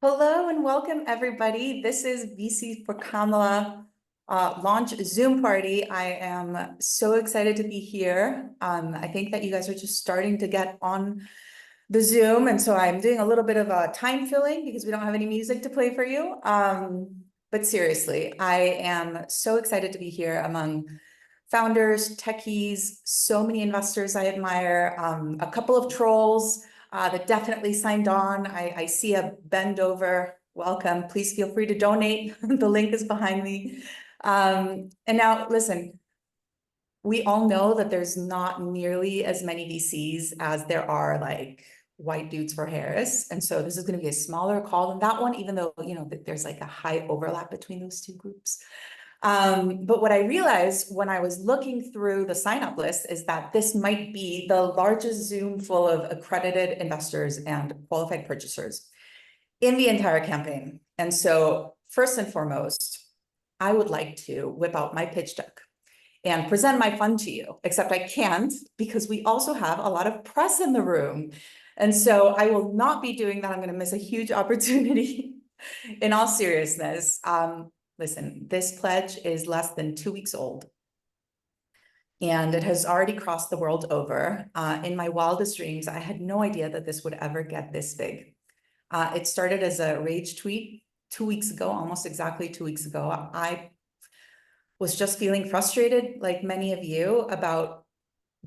Hello and welcome everybody. This is VC for Kamala launch Zoom party. I am so excited to be here. I think that you guys are just starting to get on the Zoom, and so I'm doing a little bit of a time filling because we don't have any music to play for you. But seriously, I am so excited to be here among founders, techies, so many investors I admire, a couple of trolls that definitely signed on. I see a bend over. Welcome. Please feel free to donate. The link is behind me. And now, listen, we all know that there's not nearly as many VCs as there are like white dudes for Harris. And so this is going to be a smaller call than that one, even though, there's like a high overlap between those two groups. But what I realized when I was looking through the sign-up list is that this might be the largest Zoom full of accredited investors and qualified purchasers in the entire campaign. And so first and foremost, I would like to whip out my pitch deck and present my fund to you, except I can't because we also have a lot of press in the room. And so I will not be doing that. I'm going to miss a huge opportunity. In all seriousness, listen, this pledge is less than 2 weeks old, and it has already crossed the world over. In my wildest dreams, I had no idea that this would ever get this big. It started as a rage tweet 2 weeks ago, almost exactly 2 weeks ago. I was just feeling frustrated, like many of you, about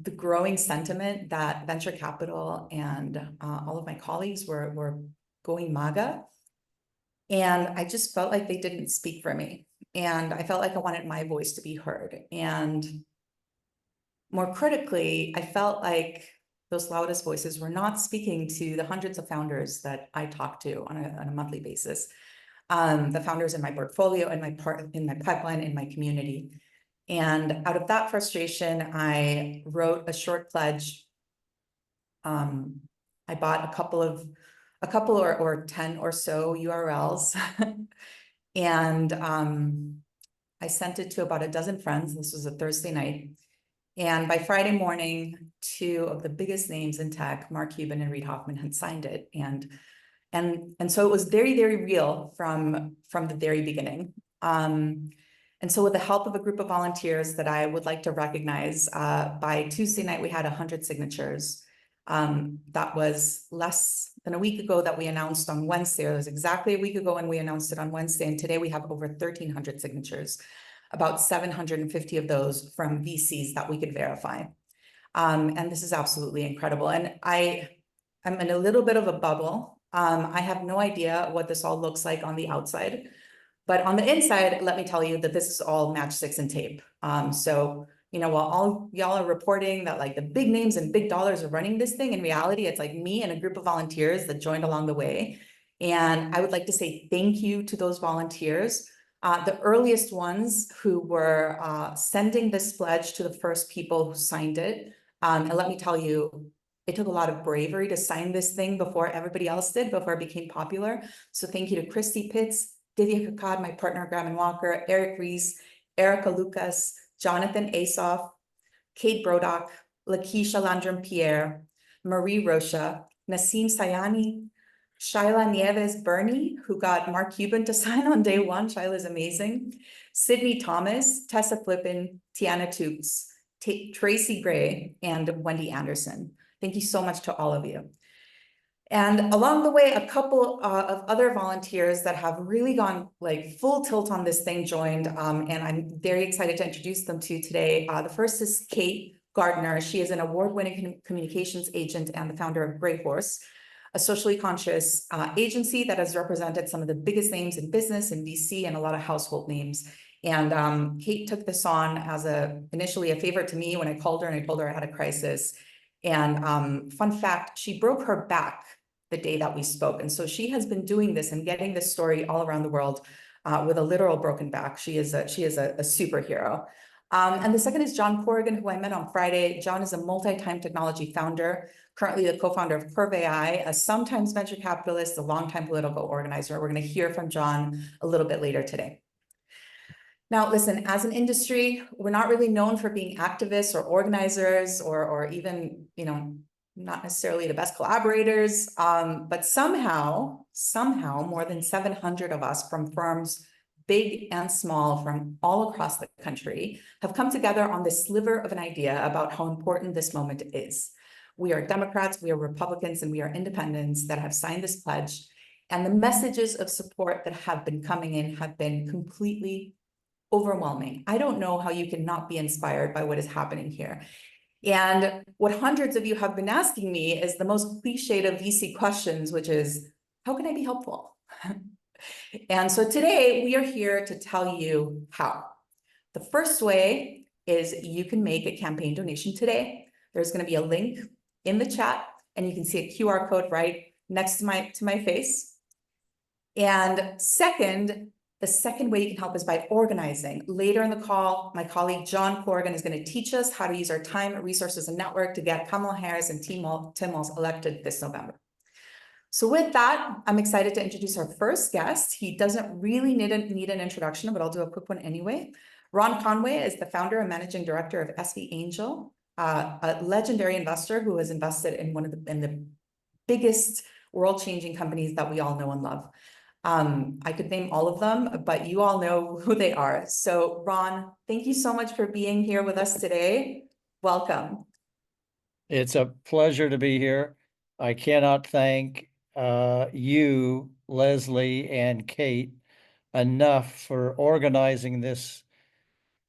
the growing sentiment that venture capital and all of my colleagues were going MAGA. And I just felt like they didn't speak for me. And I felt like I wanted my voice to be heard. And more critically, I felt like those loudest voices were not speaking to the hundreds of founders that I talk to on a monthly basis. The founders in my portfolio, in my pipeline, in my community. And out of that frustration, I wrote a short pledge. I bought a couple or 10 or so URLs. And I sent it to about a dozen friends. This was a Thursday night. And by Friday morning, two of the biggest names in tech, Mark Cuban and Reid Hoffman, had signed it. And so it was very, very real from the very beginning. And so with the help of a group of volunteers that I would like to recognize, by Tuesday night, we had 100 signatures. That was less than a week ago that we announced on Wednesday. It was exactly a week ago when we announced it on Wednesday. And today we have over 1,300 signatures, about 750 of those from VCs that we could verify. And this is absolutely incredible. And I'm in a little bit of a bubble. I have no idea what this all looks like on the outside, but on the inside, let me tell you that this is all matchsticks and tape. So, while all y'all are reporting that like the big names and big dollars are running this thing, in reality, it's like me and a group of volunteers that joined along the way. And I would like to say thank you to those volunteers. The earliest ones who were sending this pledge to the first people who signed it. And let me tell you, it took a lot of bravery to sign this thing before everybody else did, before it became popular. So thank you to Christy Pitts, Divya Kakad, my partner, Graham Walker, Eric Rees, Erica Lucas, Jonathan Asoff, Kate Brodock, Lakeisha Landrum-Pierre, Marie Rocha, Nassim Sayani, Shyla Nieves Burney, who got Mark Cuban to sign on day one. Shyla's amazing. Sydney Thomas, Tessa Flippin, Tiana Tukes, Tracy Gray, and Wendy Anderson. Thank you so much to all of you. And along the way, a couple of other volunteers that have really gone like full tilt on this thing joined, and I'm very excited to introduce them to you today. The first is Kate Gardner. She is an award-winning communications agent and the founder of Grey Horse, a socially conscious agency that has represented some of the biggest names in business and VC and a lot of household names. And Kate took this on as initially a favor to me when I called her and I told her I had a crisis. And fun fact, she broke her back the day that we spoke. And so she has been doing this and getting this story all around the world with a literal broken back. She is a superhero. And the second is John Corrigan, who I met on Friday. John is a multi-time technology founder, currently the co-founder of Curve AI, a sometimes venture capitalist, a longtime political organizer. We're going to hear from John a little bit later today. Now, listen, as an industry, we're not really known for being activists or organizers or even, not necessarily the best collaborators, but somehow more than 700 of us from firms, big and small, from all across the country, have come together on this sliver of an idea about how important this moment is. We are Democrats, we are Republicans, and we are independents that have signed this pledge. And the messages of support that have been coming in have been completely overwhelming. I don't know how you can not be inspired by what is happening here. And what hundreds of you have been asking me is the most cliched of VC questions, which is, how can I be helpful? And so today we are here to tell you how. The first way is you can make a campaign donation today. There's going to be a link in the chat, and you can see a QR code right next to my face. And second, the second way you can help is by organizing. Later in the call, my colleague John Corrigan is going to teach us how to use our time, resources, and network to get Kamala Harris and Tim Walz elected this November. So with that, I'm excited to introduce our first guest. He doesn't really need an introduction, but I'll do a quick one anyway. Ron Conway is the founder and managing director of SV Angel, a legendary investor who has invested in in the biggest world-changing companies that we all know and love. I could name all of them, but you all know who they are. So Ron, thank you so much for being here with us today. Welcome. It's a pleasure to be here. I cannot thank you, Leslie, and Kate enough for organizing this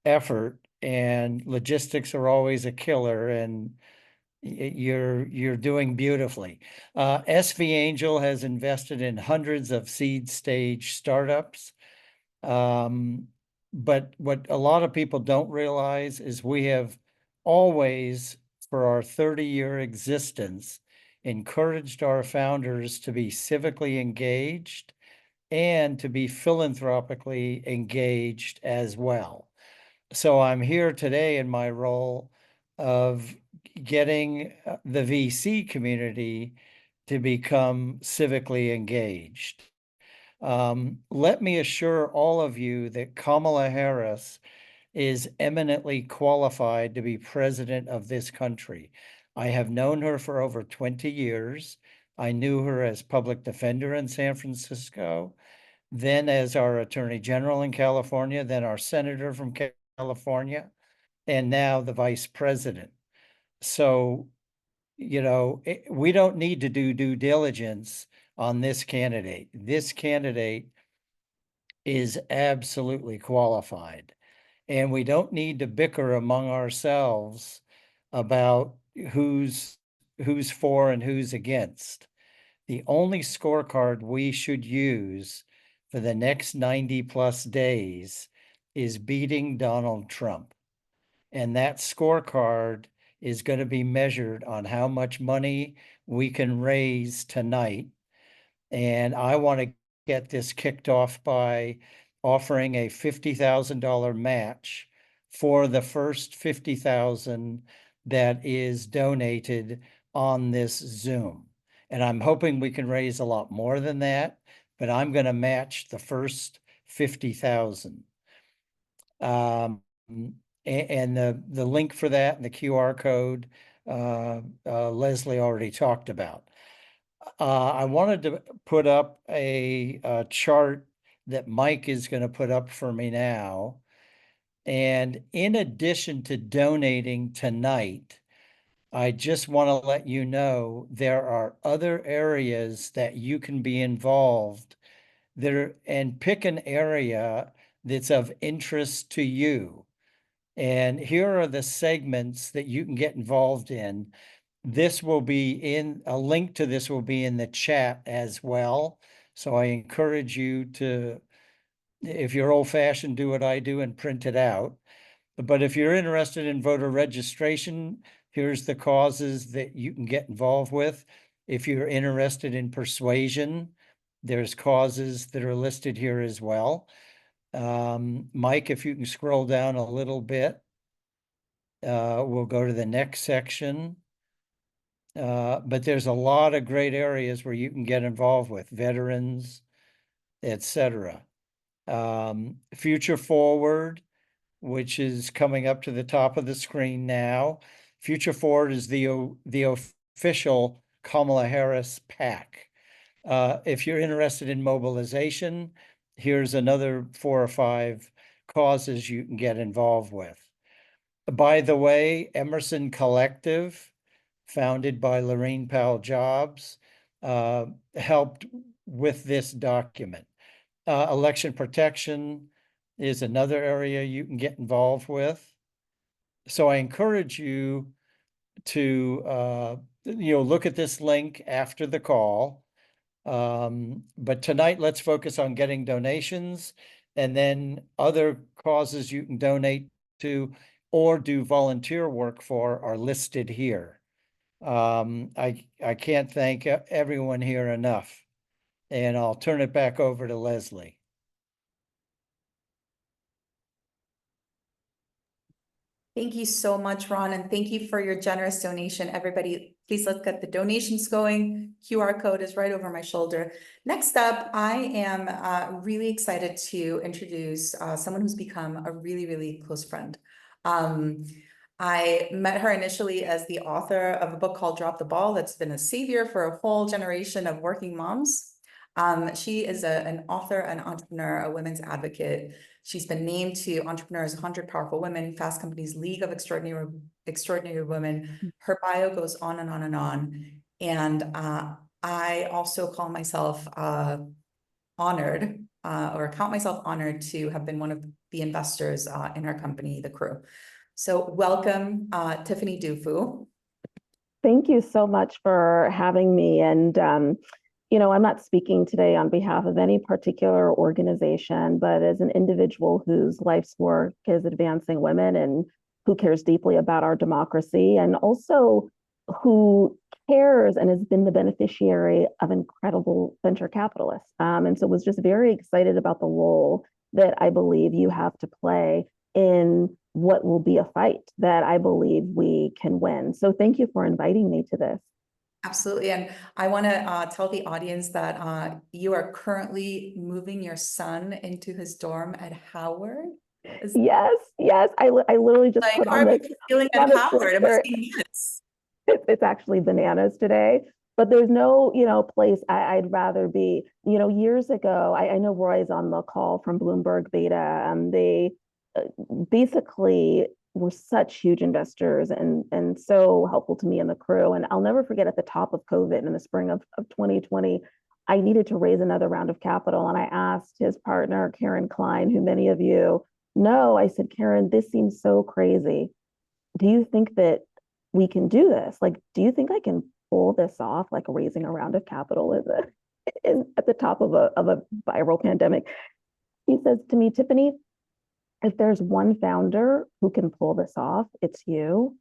effort. And logistics are always a killer, and you're doing beautifully. SV Angel has invested in hundreds of seed stage startups. But what a lot of people don't realize is we have always, for our 30-year existence, encouraged our founders to be civically engaged and to be philanthropically engaged as well. So I'm here today in my role of getting the VC community to become civically engaged. Let me assure all of you that Kamala Harris is eminently qualified to be president of this country. I have known her for over 20 years. I knew her as public defender in San Francisco, then as our attorney general in California, then our senator from California, and now the vice president. So, you know, we don't need to do due diligence on this candidate. This candidate is absolutely qualified. And we don't need to bicker among ourselves about who's for and who's against. The only scorecard we should use for the next 90 plus days is beating Donald Trump. And that scorecard is going to be measured on how much money we can raise tonight. And I want to get this kicked off by offering a $50,000 match for the first 50,000 that is donated on this Zoom. And I'm hoping we can raise a lot more than that, but I'm going to match the first 50,000. And the link for that and the QR code, Leslie already talked about. I wanted to put up a chart that Mike is going to put up for me now. And in addition to donating tonight, I just want to let you know there are other areas that you can be involved there, and pick an area that's of interest to you. And here are the segments that you can get involved in. This will be in a link to this will be in the chat as well. So I encourage you to, if you're old fashioned, do what I do and print it out. But if you're interested in voter registration, here's the causes that you can get involved with. If you're interested in persuasion, there's causes that are listed here as well. Mike, if you can scroll down a little bit, we'll go to the next section. But there's a lot of great areas where you can get involved with veterans, etc. Future Forward, which is coming up to the top of the screen now. Future Forward is the official Kamala Harris PAC. If you're interested in mobilization, here's another 4 or 5 causes you can get involved with. By the way, Emerson Collective, founded by Lorraine Powell Jobs, helped with this document. Election protection is another area you can get involved with. So I encourage you to look at this link after the call. But tonight, let's focus on getting donations, and then other causes you can donate to or do volunteer work for are listed here. I can't thank everyone here enough, and I'll turn it back over to Leslie. Thank you so much, Ron, and thank you for your generous donation. Everybody, please let's get the donations going. QR code is right over my shoulder. Next up, I am really excited to introduce someone who's become a really, really close friend. I met her initially as the author of a book called Drop the Ball that's been a savior for a whole generation of working moms. She is an author, an entrepreneur, a women's advocate. She's been named to Entrepreneurs 100 Powerful Women, Fast Company's League of Extraordinary Women. Her bio goes on and on and on. And I also call myself honored or count myself honored to have been one of the investors in our company, The Crew. So welcome, Tiffany Dufu. Thank you so much for having me. And, I'm not speaking today on behalf of any particular organization, but as an individual whose life's work is advancing women and who cares deeply about our democracy, and also who cares and has been the beneficiary of incredible venture capitalists. And so was just very excited about the role that I believe you have to play in what will be a fight that I believe we can win. So thank you for inviting me to this. Absolutely. And I want to tell the audience that you are currently moving your son into his dorm at Howard. Yes. I literally just like, put how on are the you feeling at Howard? It must be nuts. It's actually bananas today. But there's no, place I'd rather be. Years ago, I know Roy's on the call from Bloomberg Beta. They basically were such huge investors and so helpful to me and the crew. And I'll never forget at the top of COVID in the spring of 2020, I needed to raise another round of capital. And I asked his partner, Karen Klein, who many of you know, I said, Karen, this seems so crazy. Do you think that we can do this? Like, do you think I can pull this off, like raising a round of capital at the top of a viral pandemic? He says to me, Tiffany, if there's one founder who can pull this off, it's you.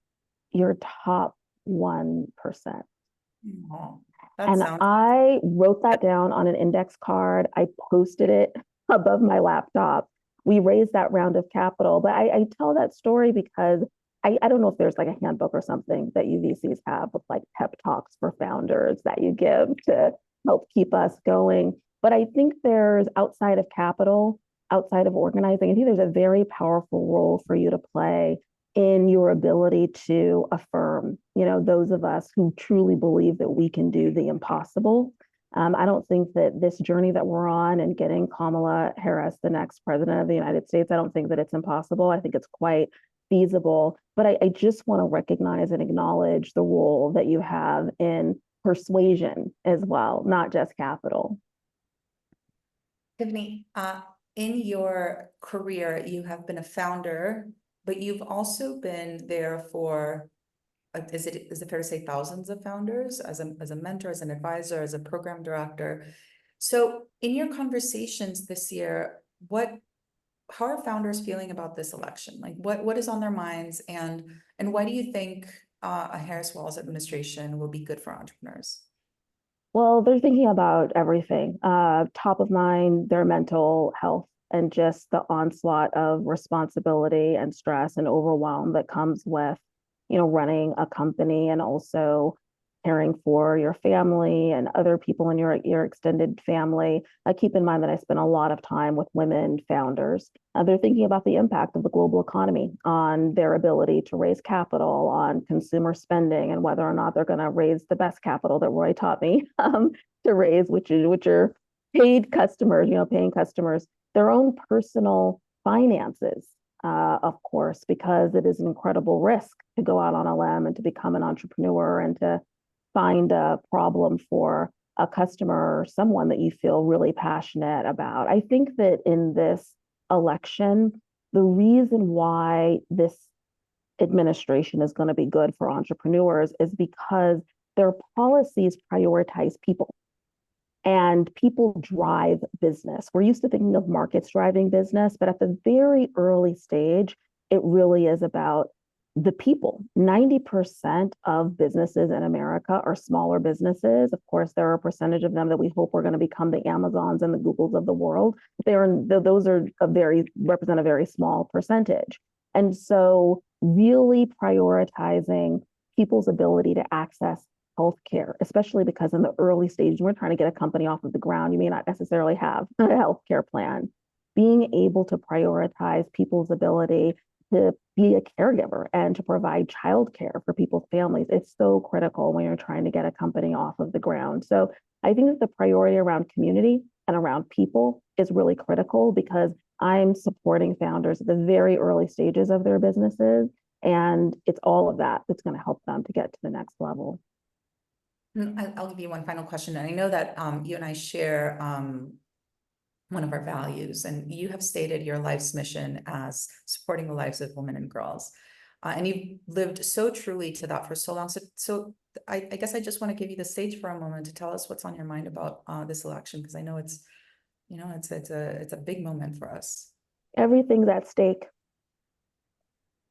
You're top 1%. Oh, and I wrote that down on an index card. I posted it above my laptop. We raised that round of capital. But I tell that story because I don't know if there's like a handbook or something that you VCs have with like pep talks for founders that you give to help keep us going. But I think there's outside of capital, outside of organizing, I think there's a very powerful role for you to play in your ability to affirm, those of us who truly believe that we can do the impossible. I don't think that this journey that we're on and getting Kamala Harris, the next president of the United States, I don't think that it's impossible. I think it's quite feasible. But I just want to recognize and acknowledge the role that you have in persuasion as well, not just capital. Tiffany, in your career, you have been a founder, but you've also been there for, is it fair to say thousands of founders as a mentor, as an advisor, as a program director? So in your conversations this year, how are founders feeling about this election? Like what is on their minds, and why do you think a Harris-Walz administration will be good for entrepreneurs? Well, they're thinking about everything. Top of mind, their mental health and just the onslaught of responsibility and stress and overwhelm that comes with, running a company, and also caring for your family and other people in your extended family. Keep in mind that I spend a lot of time with women founders. They're thinking about the impact of the global economy on their ability to raise capital, on consumer spending, and whether or not they're going to raise the best capital that Roy taught me to raise, which are paid customers, paying customers, their own personal finances, of course, because it is an incredible risk to go out on a limb and to become an entrepreneur and to find a problem for a customer or someone that you feel really passionate about. I think that in this election, the reason why this administration is going to be good for entrepreneurs is because their policies prioritize people. And people drive business. We're used to thinking of markets driving business, but at the very early stage, it really is about the people. 90% of businesses in America are smaller businesses. Of course, there are a percentage of them that we hope are going to become the Amazons and the Googles of the world. Those represent a very small percentage. And so really prioritizing people's ability to access healthcare, especially because in the early stage, we're trying to get a company off of the ground. You may not necessarily have a healthcare plan. Being able to prioritize people's ability to be a caregiver and to provide childcare for people's families, it's so critical when you're trying to get a company off of the ground. So I think that the priority around community and around people is really critical because I'm supporting founders at the very early stages of their businesses. And it's all of that that's going to help them to get to the next level. I'll give you one final question. And I know that you and I share one of our values, and you have stated your life's mission as supporting the lives of women and girls. And you've lived so truly to that for so long. So I guess I just want to give you the stage for a moment to tell us what's on your mind about this election, because I know it's a big moment for us. Everything's at stake.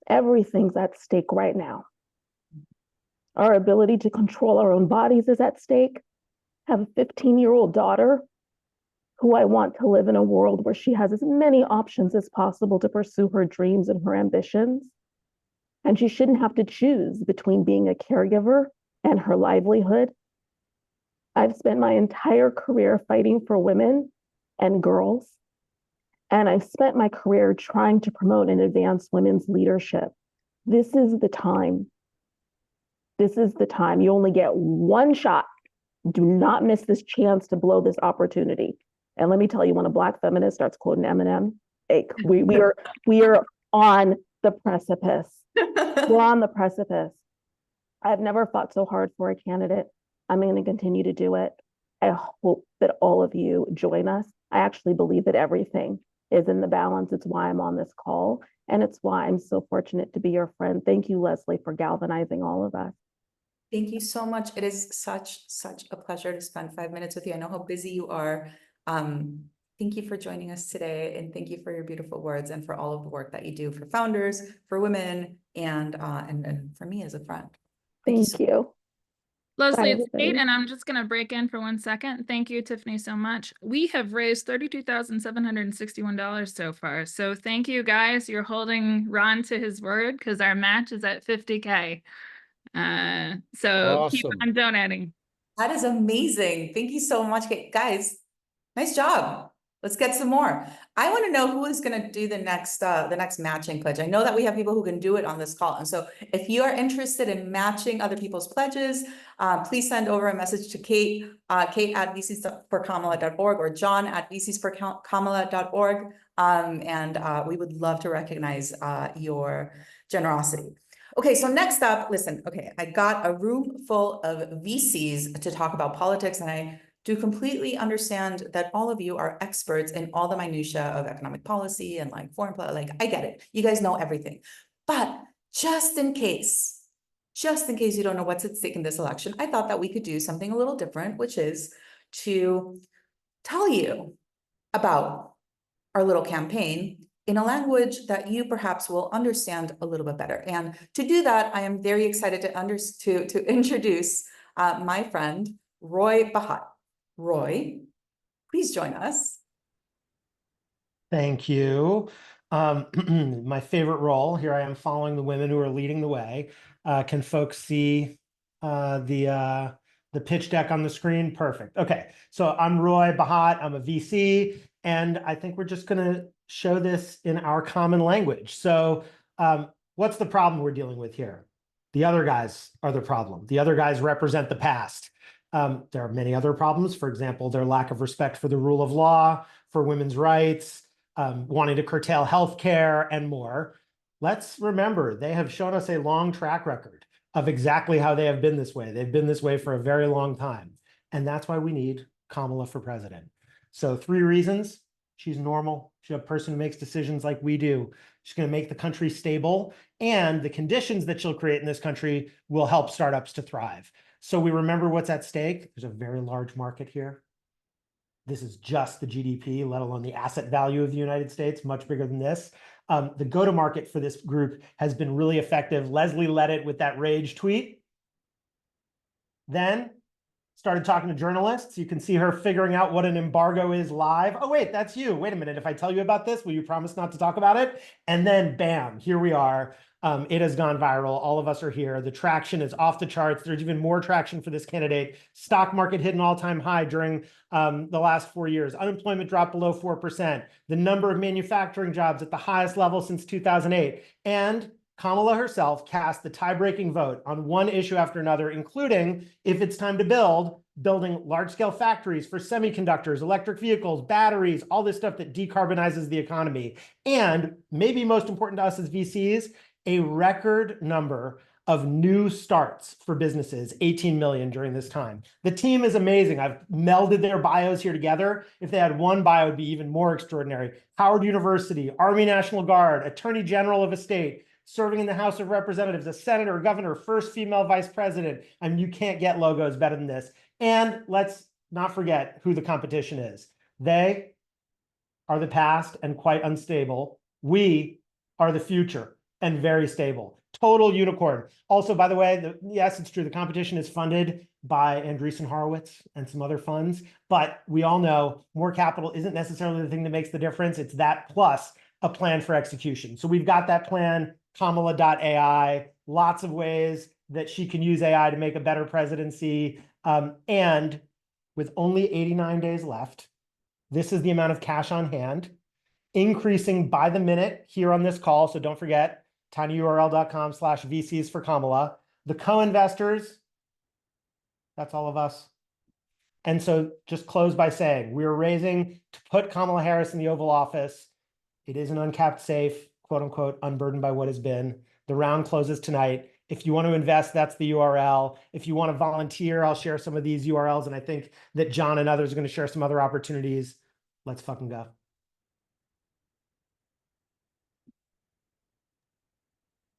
Everything's at stake right now. Our ability to control our own bodies is at stake. I have a 15-year-old daughter who I want to live in a world where she has as many options as possible to pursue her dreams and her ambitions. And she shouldn't have to choose between being a caregiver and her livelihood. I've spent my entire career fighting for women and girls. And I've spent my career trying to promote and advance women's leadership. This is the time. This is the time. You only get one shot. Do not miss this chance to blow this opportunity. And let me tell you, when a Black feminist starts quoting Eminem, we are on the precipice. We're on the precipice. I've never fought so hard for a candidate. I'm going to continue to do it. I hope that all of you join us. I actually believe that everything is in the balance. It's why I'm on this call. And it's why I'm so fortunate to be your friend. Thank you, Leslie, for galvanizing all of us. Thank you so much. It is such a pleasure to spend 5 minutes with you. I know how busy you are. Thank you for joining us today, and thank you for your beautiful words and for all of the work that you do for founders, for women, and for me as a friend. Thank you. Leslie, Bye, it's Kate, everybody. and I'm just going to break in for 1 second. Thank you, Tiffany, so much. We have raised $32,761 so far. So thank you, guys. You're holding Ron to his word because our match is at 50K. So keep Awesome. on donating. That is amazing. Thank you so much, Kate. Guys. Nice job. Let's get some more. I want to know who is going to do the next matching pledge. I know that we have people who can do it on this call. And so if you are interested in matching other people's pledges, please send over a message to Kate, Kate at vcsforkamala.org or John at vcsforkamala.org. And we would love to recognize your generosity. Okay, so next up, listen, okay, I got a room full of VCs to talk about politics, and I do completely understand that all of you are experts in all the minutia of economic policy and like foreign policy. Like, I get it. You guys know everything. But just in case you don't know what's at stake in this election, I thought that we could do something a little different, which is to tell you about our little campaign in a language that you perhaps will understand a little bit better. And to do that, I am very excited to introduce my friend, Roy Bahat. Roy, please join us. Thank you. My favorite role, here I am following the women who are leading the way. Can folks see the pitch deck on the screen? Perfect. Okay, so I'm Roy Bahat. I'm a VC, and I think we're just going to show this in our common language. So what's the problem we're dealing with here? The other guys are the problem. The other guys represent the past. There are many other problems. For example, their lack of respect for the rule of law, for women's rights, wanting to curtail healthcare, and more. Let's remember, they have shown us a long track record of exactly how they have been this way. They've been this way for a very long time. And that's why we need Kamala for president. So 3 reasons. She's normal. She's a person who makes decisions like we do. She's going to make the country stable, and the conditions that she'll create in this country will help startups to thrive. So we remember what's at stake. There's a very large market here. This is just the GDP, let alone the asset value of the United States, much bigger than this. The go-to-market for this group has been really effective. Leslie led it with that rage tweet. Then started talking to journalists. You can see her figuring out what an embargo is live. Oh, wait, that's you. Wait a minute. If I tell you about this, will you promise not to talk about it? And then bam, here we are. It has gone viral. All of us are here. The traction is off the charts. There's even more traction for this candidate. Stock market hit an all-time high during the last 4 years. Unemployment dropped below 4%. The number of manufacturing jobs at the highest level since 2008. And Kamala herself cast the tie-breaking vote on one issue after another, including if it's time to building large-scale factories for semiconductors, electric vehicles, batteries, all this stuff that decarbonizes the economy. And maybe most important to us as VCs, a record number of new starts for businesses, 18 million during this time. The team is amazing. I've melded their bios here together. If they had one bio, it'd be even more extraordinary. Howard University, Army National Guard, Attorney General of a state, serving in the House of Representatives, a senator, governor, first female vice president. I mean, you can't get logos better than this. And let's not forget who the competition is. They are the past and quite unstable. We are the future and very stable. Total unicorn. Also, by the way, yes, it's true. The competition is funded by Andreessen Horowitz and some other funds, but we all know more capital isn't necessarily the thing that makes the difference. It's that plus a plan for execution. So we've got that plan, Kamala.ai, lots of ways that she can use AI to make a better presidency. And with only 89 days left, this is the amount of cash on hand, increasing by the minute here on this call. So don't forget, tinyurl.com/VCs for Kamala. The co-investors, that's all of us. And so just close by saying, we're raising to put Kamala Harris in the Oval Office. It is an uncapped safe, quote unquote, unburdened by what has been. The round closes tonight. If you want to invest, that's the URL. If you want to volunteer, I'll share some of these URLs. And I think that John and others are going to share some other opportunities. Let's fucking go.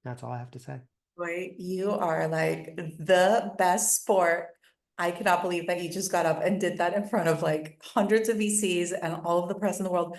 That's all I have to say. Boy, you are like the best sport. I cannot believe that you just got up and did that in front of like hundreds of VCs and all of the press in the world.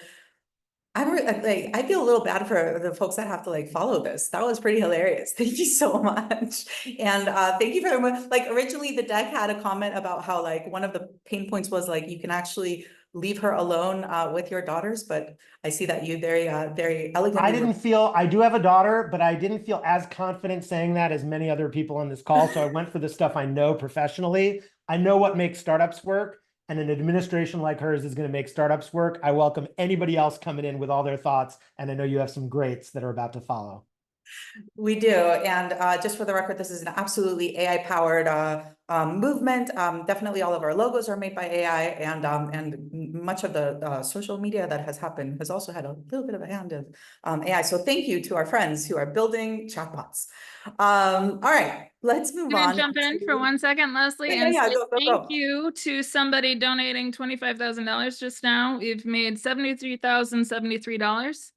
I feel a little bad for the folks that have to like follow this. That was pretty hilarious. Thank you so much. And thank you very much. Like originally the deck had a comment about how like one of the pain points was like you can actually leave her alone with your daughters, but I see that you very elegantly. I do have a daughter, but I didn't feel as confident saying that as many other people on this call. So I went for the stuff I know professionally. I know what makes startups work. And an administration like hers is going to make startups work. I welcome anybody else coming in with all their thoughts. And I know you have some greats that are about to follow. We do. And just for the record, this is an absolutely AI-powered movement. Definitely all of our logos are made by AI, and much of the social media that has happened has also had a little bit of a hand of AI. So thank you to our friends who are building chatbots. All right, let's move Can I on. jump in for 1 second, Leslie? Yeah, And yeah, say go. thank you to somebody donating $25,000 just now. We've made $73,073.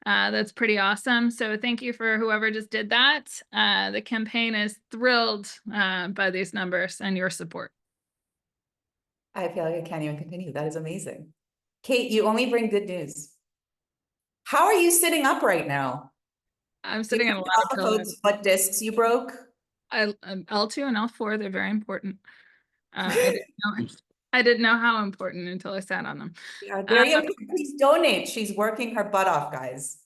That's pretty awesome. So thank you for whoever just did that. The campaign is thrilled by these numbers and your support. I feel like I can't even continue. That is amazing. Kate, you only bring good news. How are you sitting up right now? I'm sitting on a lot of the pillows. folks what discs you broke? L2 and L4, they're very important. I didn't know how important until I sat on them. Yeah, very important. Please donate. She's working her butt off, guys.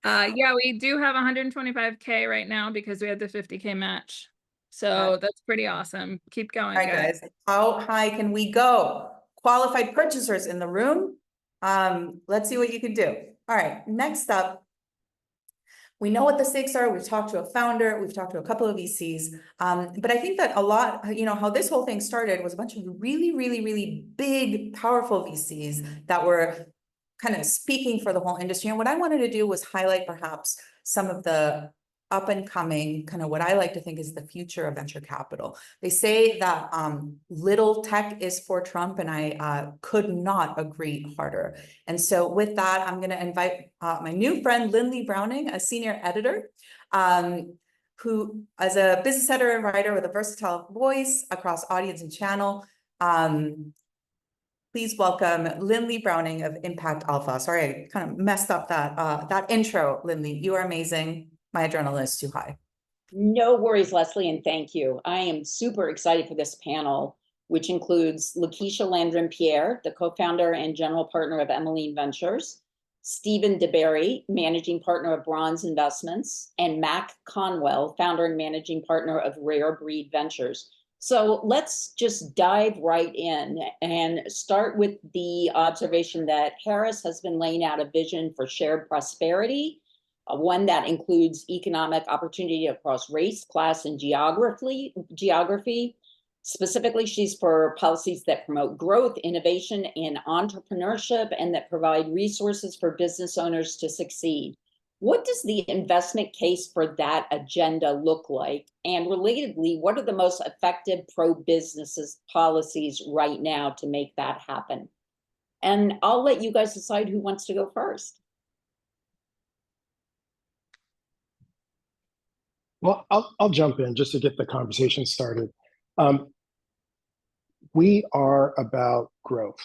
Yeah, we do have 125K right now because we had the 50K match. So that's pretty awesome. Keep going, All right, guys, how high can we go? Qualified purchasers in the room. Let's see what you can do. All right, next up. We know what the stakes are. We've talked to a founder, we've talked to a couple of VCs. But I think that a lot, how this whole thing started was a bunch of really, really, really big, powerful VCs that were kind of speaking for the whole industry. And what I wanted to do was highlight perhaps some of the up and coming, kind of what I like to think is the future of venture capital. They say that little tech is for Trump, and I could not agree harder. And so with that, I'm going to invite my new friend, Lindley Browning, a senior editor, who is a business editor and writer with a versatile voice across audience and channel. Please welcome Lindley Browning of Impact Alpha. Sorry, I kind of messed up that intro, Lindley. You are amazing. My adrenaline is too high. No worries, Leslie, and thank you. I am super excited for this panel, which includes Lakeisha Landrin-Pierre, the co-founder and general partner of Emmeline Ventures, Stephen DeBerry, managing partner of Bronze Investments, and Mac Conwell, founder and managing partner of Rare Breed Ventures. So let's just dive right in and start with the observation that Harris has been laying out a vision for shared prosperity, one that includes economic opportunity across race, class, and geography. Specifically, she's for policies that promote growth, innovation, and entrepreneurship, and that provide resources for business owners to succeed. What does the investment case for that agenda look like? And relatedly, what are the most effective pro-businesses policies right now to make that happen? And I'll let you guys decide who wants to go first. Well, I'll jump in just to get the conversation started. We are about growth.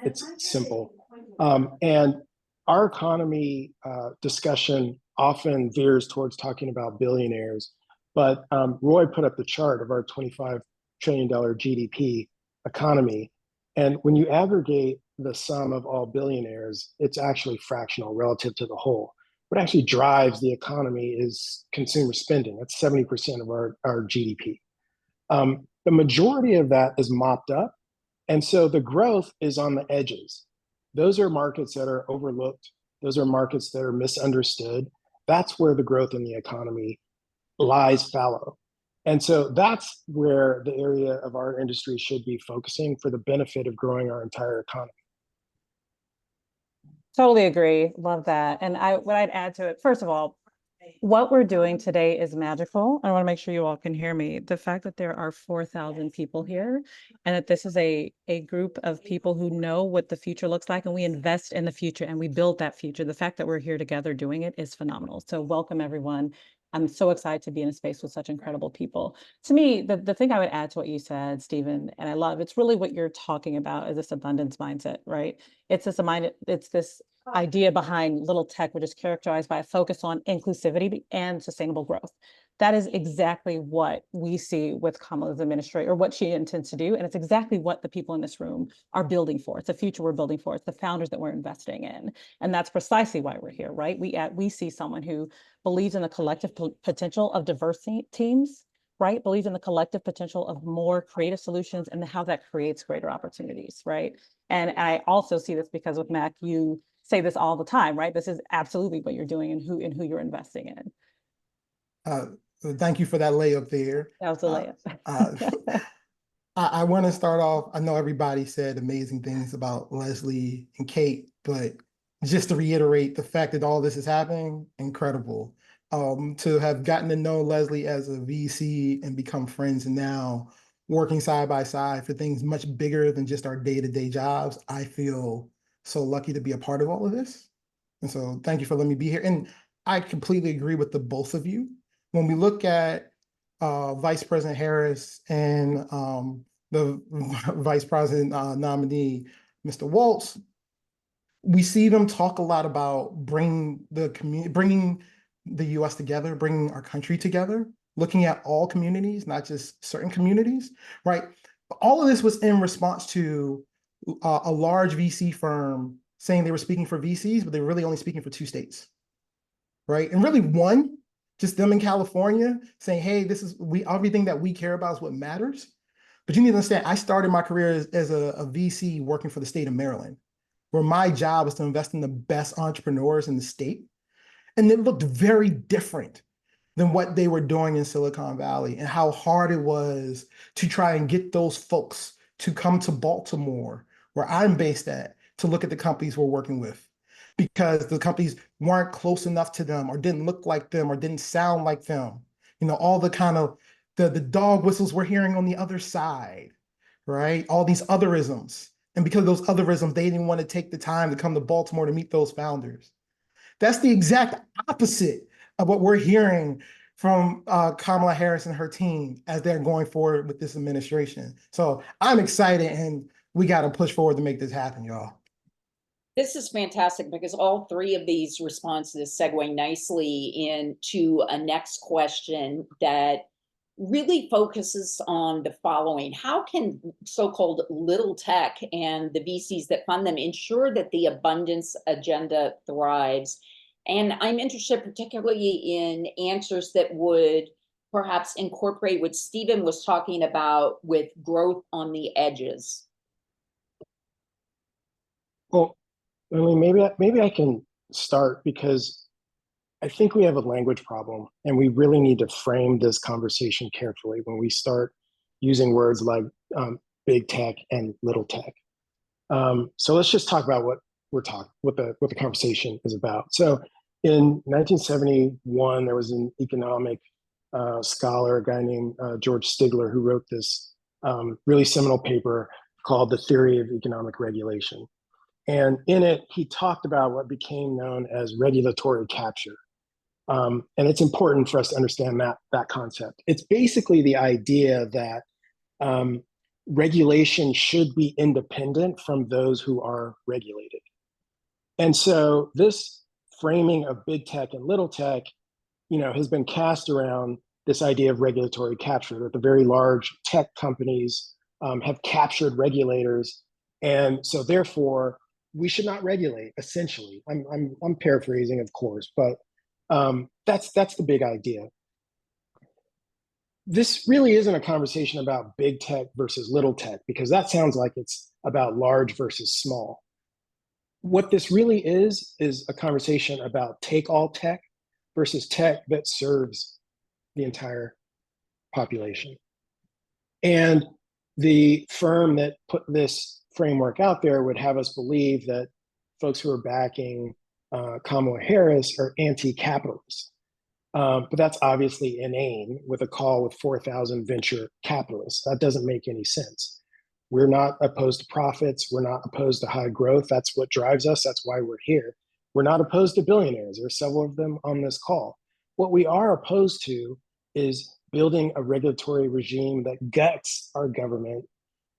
It's simple. And our economy discussion often veers towards talking about billionaires. But Roy put up the chart of our $25 trillion GDP economy. And when you aggregate the sum of all billionaires, it's actually fractional relative to the whole. What actually drives the economy is consumer spending. That's 70% of our GDP. The majority of that is mopped up. And so the growth is on the edges. Those are markets that are overlooked. Those are markets that are misunderstood. That's where the growth in the economy lies fallow. And so that's where the area of our industry should be focusing for the benefit of growing our entire economy. Totally agree. Love that. And what I'd add to it, first of all, what we're doing today is magical. I want to make sure you all can hear me. The fact that there are 4,000 people here and that this is a group of people who know what the future looks like, and we invest in the future and we build that future. The fact that we're here together doing it is phenomenal. So welcome, everyone. I'm so excited to be in a space with such incredible people. To me, the thing I would add to what you said, Stephen, and I love, it's really what you're talking about is this abundance mindset, right? It's this idea behind little tech, which is characterized by a focus on inclusivity and sustainable growth. That is exactly what we see with Kamala's administration, or what she intends to do. And it's exactly what the people in this room are building for. It's the future we're building for. It's the founders that we're investing in. And that's precisely why we're here, right? We see someone who believes in the collective potential of diverse teams, right? Believes in the collective potential of more creative solutions and how that creates greater opportunities, right? And I also see this because with Mac, you say this all the time, right? This is absolutely what you're doing and who you're investing in. Thank you for that layup there. That was a layup. I want to start off. I know everybody said amazing things about Leslie and Kate, but just to reiterate the fact that all this is happening, incredible. To have gotten to know Leslie as a VC and become friends, and now working side by side for things much bigger than just our day-to-day jobs, I feel so lucky to be a part of all of this. And so thank you for letting me be here. And I completely agree with the both of you. When we look at Vice President Harris and the Vice President nominee, Mr. Waltz, we see them talk a lot about bringing the U.S. together, bringing our country together, looking at all communities, not just certain communities, right? All of this was in response to a large VC firm saying they were speaking for VCs, but they were really only speaking for 2 states, right? And really one, Just them in California saying, hey, this is everything that we care about is what matters. But you need to understand, I started my career as a VC working for the state of Maryland, where my job was to invest in the best entrepreneurs in the state. And it looked very different than what they were doing in Silicon Valley, and how hard it was to try and get those folks to come to Baltimore, where I'm based at, to look at the companies we're working with, because the companies weren't close enough to them, or didn't look like them, or didn't sound like them. You know, all the kind of the dog whistles we're hearing on the other side, right? All these otherisms. And because of those otherisms, they didn't want to take the time to come to Baltimore to meet those founders. That's the exact opposite of what we're hearing from Kamala Harris and her team as they're going forward with this administration. So I'm excited, and we got to push forward to make this happen, y'all. This is fantastic because all three of these responses segue nicely into a next question that really focuses on the following. How can so-called little tech and the VCs that fund them ensure that the abundance agenda thrives? And I'm interested particularly in answers that would perhaps incorporate what Stephen was talking about with growth on the edges. Well, I mean, maybe I can start, because I think we have a language problem, and we really need to frame this conversation carefully when we start using words like big tech and little tech. So let's just talk about what the conversation is about. So in 1971, there was an economic scholar, a guy named George Stigler, who wrote this really seminal paper called The Theory of Economic Regulation. And in it, he talked about what became known as regulatory capture. And it's important for us to understand that concept. It's basically the idea that regulation should be independent from those who are regulated. And so this framing of big tech and little tech, has been cast around this idea of regulatory capture, that the very large tech companies have captured regulators. And so therefore, we should not regulate, essentially. I'm paraphrasing, of course, but that's the big idea. This really isn't a conversation about big tech versus little tech, because that sounds like it's about large versus small. What this really is a conversation about take all tech versus tech that serves the entire population. And the firm that put this framework out there would have us believe that folks who are backing Kamala Harris are anti-capitalist. But that's obviously inane with a call with 4,000 venture capitalists. That doesn't make any sense. We're not opposed to profits. We're not opposed to high growth. That's what drives us. That's why we're here. We're not opposed to billionaires. There are several of them on this call. What we are opposed to is building a regulatory regime that guts our government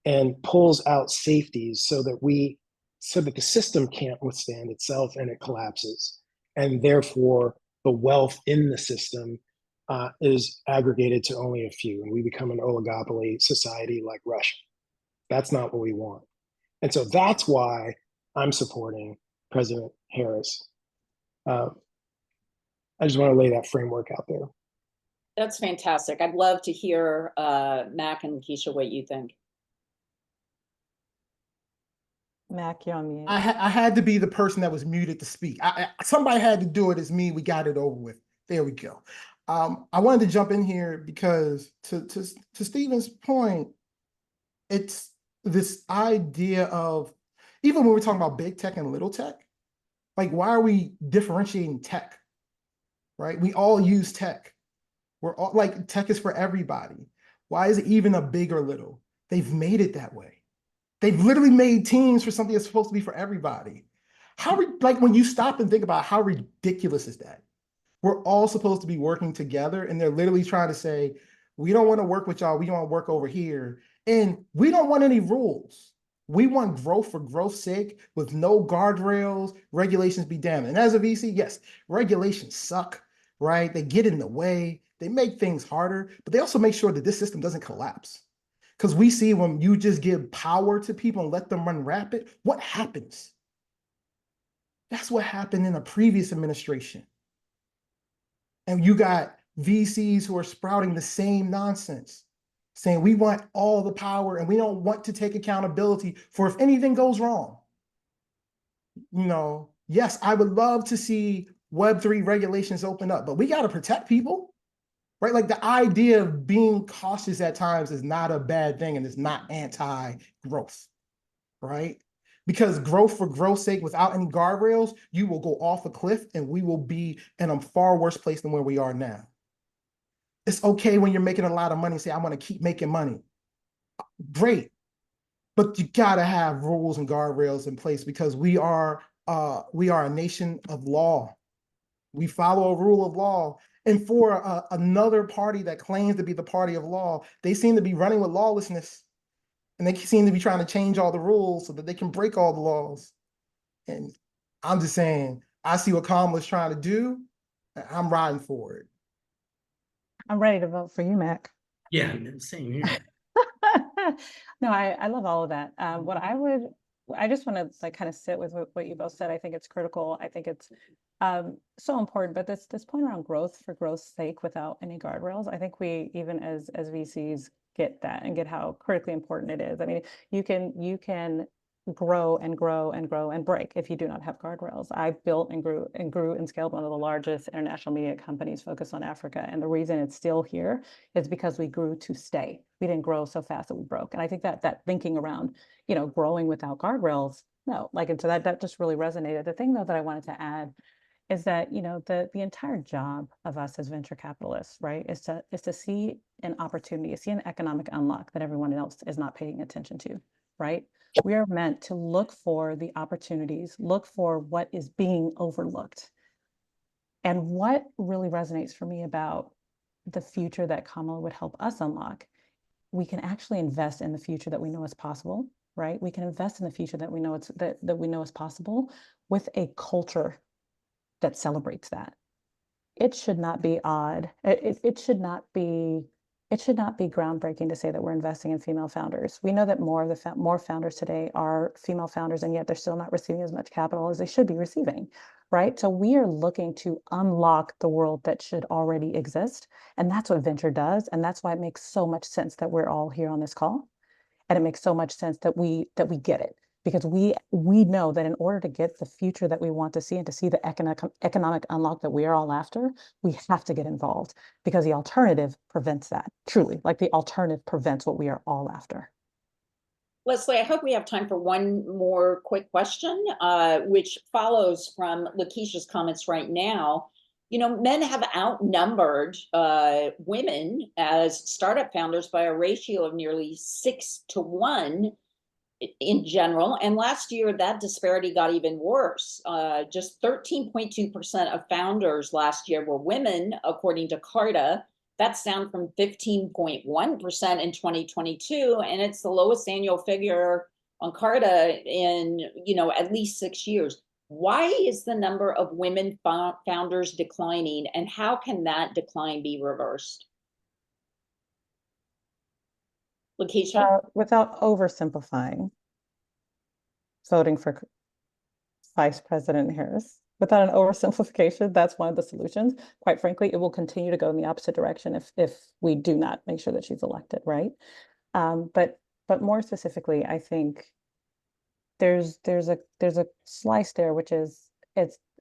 and pulls out safeties so that the system can't withstand itself and it collapses. And therefore, the wealth in the system is aggregated to only a few, and we become an oligopoly society like Russia. That's not what we want. And so that's why I'm supporting President Harris. I just want to lay that framework out there. That's fantastic. I'd love to hear Mac and Keisha what you think. Mac, you're on mute. I had to be the person that was muted to speak. Somebody had to do it. It's me. We got it over with. There we go. I wanted to jump in here because to Stephen's point, it's this idea of, even when we're talking about big tech and little tech, like, why are we differentiating tech, right? We all use tech. We're all like, tech is for everybody. Why is it even a big or little? They've made it that way. They've literally made teams for something that's supposed to be for everybody. Like, when you stop and think about how ridiculous is that? We're all supposed to be working together, and they're literally trying to say, we don't want to work with y'all. We want to work over here. And we don't want any rules. We want growth for growth's sake with no guardrails, regulations be damned. And as a VC, yes, regulations suck, right? They get in the way. They make things harder, but they also make sure that this system doesn't collapse. Because we see when you just give power to people and let them run rapid, what happens? That's what happened in a previous administration. And you got VCs who are sprouting the same nonsense, saying we want all the power and we don't want to take accountability for if anything goes wrong. Yes, I would love to see Web3 regulations open up, but we got to protect people, right? Like the idea of being cautious at times is not a bad thing and it's not anti-growth, right? Because growth for growth's sake, without any guardrails, you will go off a cliff and we will be in a far worse place than where we are now. It's okay when you're making a lot of money and say, I want to keep making money. Great. But you gotta have rules and guardrails in place because we are a nation of law. We follow a rule of law. And for another party that claims to be the party of law, they seem to be running with lawlessness. And they seem to be trying to change all the rules so that they can break all the laws. And I'm just saying, I see what Kamala's trying to do, and I'm riding for it. I'm ready to vote for you, Mac. Yeah, same here. No, I love all of that. I just want to like kind of sit with what you both said. I think it's critical. I think it's so important. But this point around growth for growth's sake without any guardrails, I think we even as VCs get that and get how critically important it is. I mean, you can grow and grow and grow and break if you do not have guardrails. I built and grew and scaled one of the largest international media companies focused on Africa. And the reason it's still here is because we grew to stay. We didn't grow so fast that we broke. And I think that thinking around, growing without guardrails, no, and so that just really resonated. The thing though that I wanted to add is that, the entire job of us as venture capitalists, right, is to see an opportunity, see an economic unlock that everyone else is not paying attention to, right? We are meant to look for the opportunities, look for what is being overlooked. And what really resonates for me about the future that Kamala would help us unlock, we can actually invest in the future that we know is possible, right? We can invest in the future that we know that we know is possible with a culture that celebrates that. It should not be odd. It should not be groundbreaking to say that we're investing in female founders. We know that more founders today are female founders, and yet they're still not receiving as much capital as they should be receiving, right? So we are looking to unlock the world that should already exist, and that's what venture does, and that's why it makes so much sense that we're all here on this call, and it makes so much sense that we get it. Because we know that in order to get the future that we want to see and to see the economic unlock that we are all after, we have to get involved because the alternative prevents that, truly. Like the alternative prevents what we are all after. Leslie, I hope we have time for one more quick question, which follows from Lakeisha's comments right now. Men have outnumbered women as startup founders by a ratio of nearly 6-to-1 in general. And last year, that disparity got even worse. Just 13.2% of founders last year were women, according to Carta. That's down from 15.1% in 2022. And it's the lowest annual figure on Carta in, at least 6 years. Why is the number of women founders declining, and how can that decline be reversed? Lakeisha? Without oversimplifying, voting for Vice President Harris, without an oversimplification, that's one of the solutions. Quite frankly, it will continue to go in the opposite direction if we do not make sure that she's elected, right? But more specifically, I think there's a slice there, which is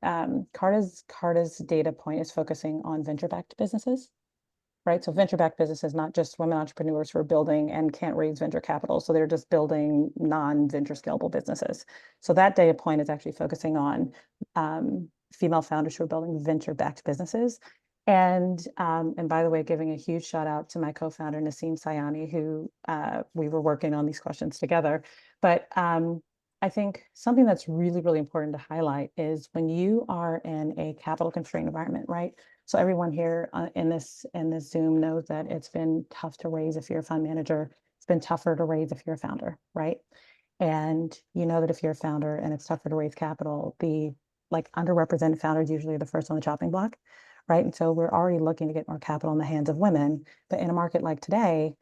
Carta's data point is focusing on venture-backed businesses. Right. So venture-backed businesses, not just women entrepreneurs who are building and can't raise venture capital. So they're just building non-venture scalable businesses. So that data point is actually focusing on female founders who are building venture-backed businesses. And by the way, giving a huge shout out to my co-founder, Naseem Sayani, who we were working on these questions together. But I think something that's really, really important to highlight is when you are in a capital constrained environment, right? So everyone here in this Zoom knows that it's been tough to raise if you're a fund manager. It's been tougher to raise if you're a founder, right? And you know that if you're a founder and it's tougher to raise capital, the underrepresented founders usually are the first on the chopping block, right? And so we're already looking to get more capital in the hands of women. But in a market like today,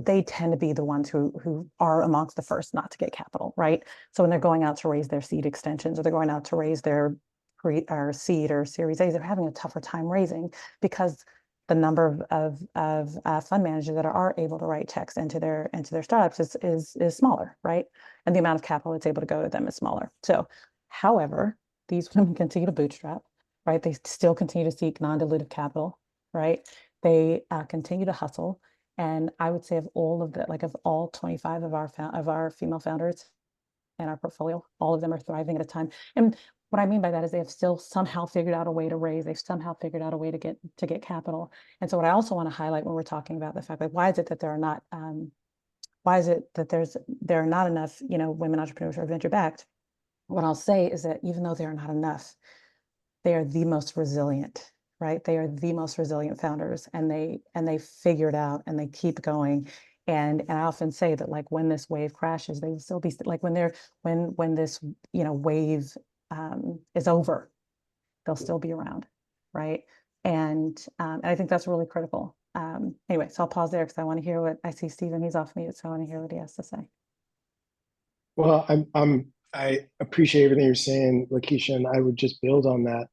they tend to be the ones who are amongst the first not to get capital, right? So when they're going out to raise their seed extensions or they're going out to raise their seed or Series A's, they're having a tougher time raising because the number of fund managers that are able to write checks into their startups is smaller, right? And the amount of capital that's able to go to them is smaller. So, however, these women continue to bootstrap, right? They still continue to seek non-dilutive capital, right? They continue to hustle. And I would say of all 25 of our female founders in our portfolio, all of them are thriving at a time. And what I mean by that is they have still somehow figured out a way to raise. They've somehow figured out a way to get capital. And so what I also want to highlight when we're talking about the fact that why is it that there are not enough, women entrepreneurs who are venture backed? What I'll say is that even though there are not enough, they are the most resilient, right? They are the most resilient founders, and they figure it out and they keep going. And I often say that, like, when this wave crashes, they will still be like, when this wave is over, they'll still be around, right? And I think that's really critical. Anyway, so I'll pause there because I want to hear what I see. Stephen, he's off mute, so I want to hear what he has to say. Well, I appreciate everything you're saying, Lakeisha, and I would just build on that.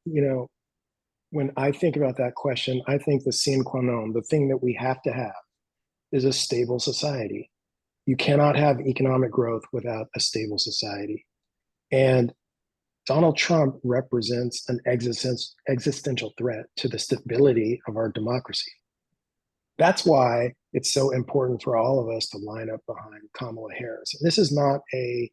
When I think about that question, I think the sine qua non, the thing that we have to have, is a stable society. You cannot have economic growth without a stable society. And Donald Trump represents an existential threat to the stability of our democracy. That's why it's so important for all of us to line up behind Kamala Harris. This is not a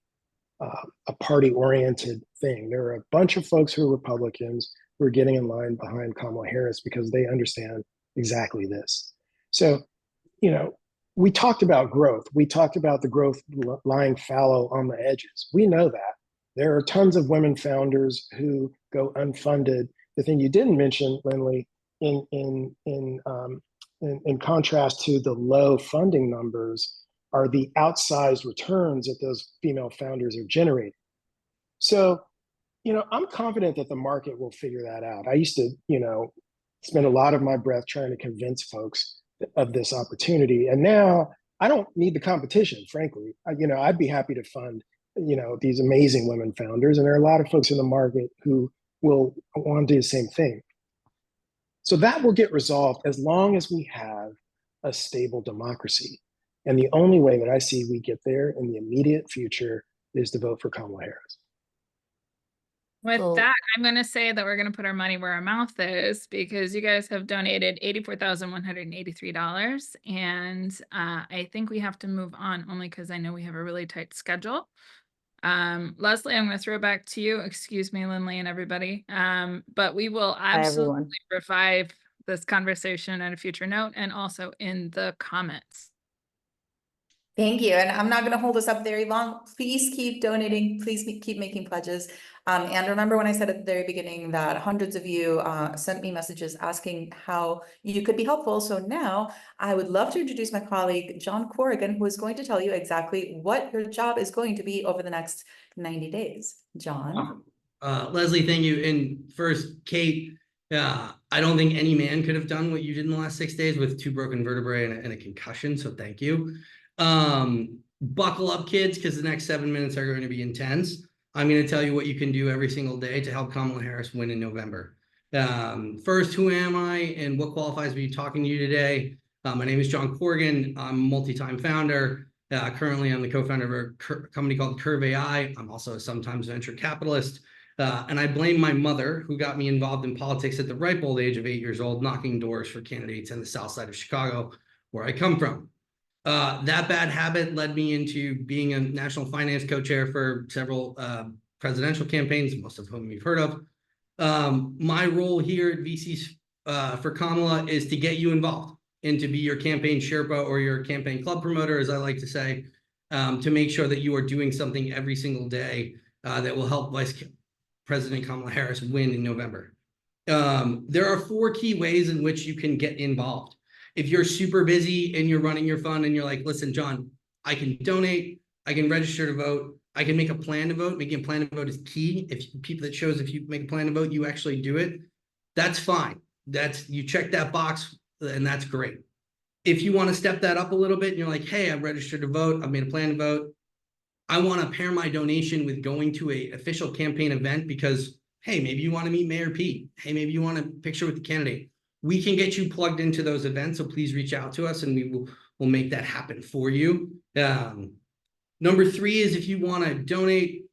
party-oriented thing. There are a bunch of folks who are Republicans who are getting in line behind Kamala Harris because they understand exactly this. So, we talked about growth. We talked about the growth lying fallow on the edges. We know that. There are tons of women founders who go unfunded. The thing you didn't mention, Lindley, in contrast to the low funding numbers, are the outsized returns that those female founders are generating. So, I'm confident that the market will figure that out. I used to, spend a lot of my breath trying to convince folks of this opportunity. And now I don't need the competition, frankly. I'd be happy to fund, these amazing women founders. And there are a lot of folks in the market who will want to do the same thing. So that will get resolved as long as we have a stable democracy. And the only way that I see we get there in the immediate future is to vote for Kamala Harris. With So- that, I'm going to say that we're going to put our money where our mouth is, because you guys have donated $84,183. And I think we have to move on, only because I know we have a really tight schedule. Leslie, I'm going to throw it back to you. Excuse me, Lindley and everybody. But we will absolutely revive this conversation at a future note and also in the comments. Thank you. And I'm not going to hold us up very long. Please keep donating. Please keep making pledges. And remember when I said at the very beginning that hundreds of you sent me messages asking how you could be helpful. So now I would love to introduce my colleague, John Corrigan, who is going to tell you exactly what your job is going to be over the next 90 days. John. Leslie, thank you. And first, Kate, I don't think any man could have done what you did in the last 6 days with 2 broken vertebrae and a concussion. So thank you. Buckle up, kids, because the next 7 minutes are going to be intense. I'm going to tell you what you can do every single day to help Kamala Harris win in November. First, who am I and what qualifies me talking to you today? My name is John Corrigan. I'm a multi-time founder. Currently, I'm the co-founder of a company called Curve AI. I'm also a sometimes venture capitalist. And I blame my mother, who got me involved in politics at the ripe old age of 8 years old, knocking doors for candidates in the south side of Chicago, where I come from. That bad habit led me into being a national finance co-chair for several presidential campaigns, most of whom you've heard of. My role here at VCs for Kamala is to get you involved and to be your campaign Sherpa or your campaign club promoter, as I like to say, to make sure that you are doing something every single day that will help Vice President Kamala Harris win in November. There are 4 key ways in which you can get involved. If you're super busy and you're running your fund and you're like, listen, John, I can donate, I can register to vote, I can make a plan to vote. Making a plan to vote is key. If you make a plan to vote, you actually do it. That's fine. You check that box and that's great. If you want to step that up a little bit and you're like, hey, I've registered to vote, I've made a plan to vote, I want to pair my donation with going to an official campaign event because Hey, maybe you want to meet Mayor Pete. Hey, maybe you want a picture with the candidate. We can get you plugged into those events. So please reach out to us and we'll make that happen for you. Number 3 is if you want to donate,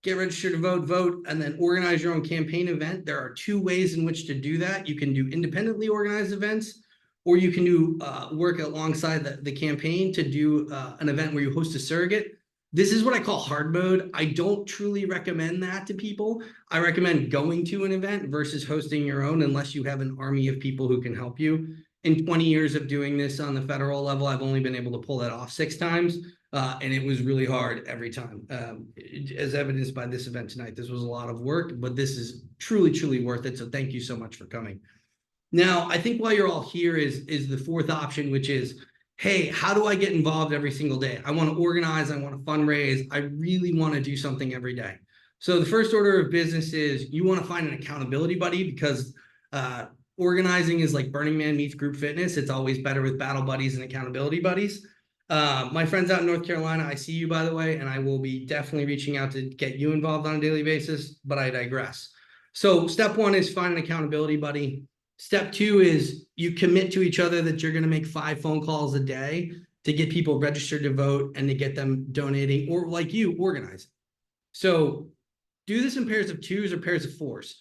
get registered to vote, and then organize your own campaign event. There are 2 ways in which to do that. You can do independently organized events, or you can do work alongside the campaign to do an event where you host a surrogate. This is what I call hard mode. I don't truly recommend that to people. I recommend going to an event versus hosting your own unless you have an army of people who can help you. In 20 years of doing this on the federal level, I've only been able to pull that off 6 times. And it was really hard every time, as evidenced by this event tonight. This was a lot of work, but this is truly, truly worth it. So thank you so much for coming. Now, I think why you're all here is the 4th option, which is, hey, how do I get involved every single day? I want to organize. I want to fundraise. I really want to do something every day. So the first order of business is you want to find an accountability buddy, because organizing is like Burning Man meets group fitness. It's always better with battle buddies and accountability buddies. My friends out in North Carolina, I see you, by the way, and I will be definitely reaching out to get you involved on a daily basis, but I digress. So step 1 is find an accountability buddy. Step 2 is you commit to each other that you're going to make 5 phone calls a day to get people registered to vote and to get them donating, or like you, organizing. So do this in pairs of 2s or pairs of 4s.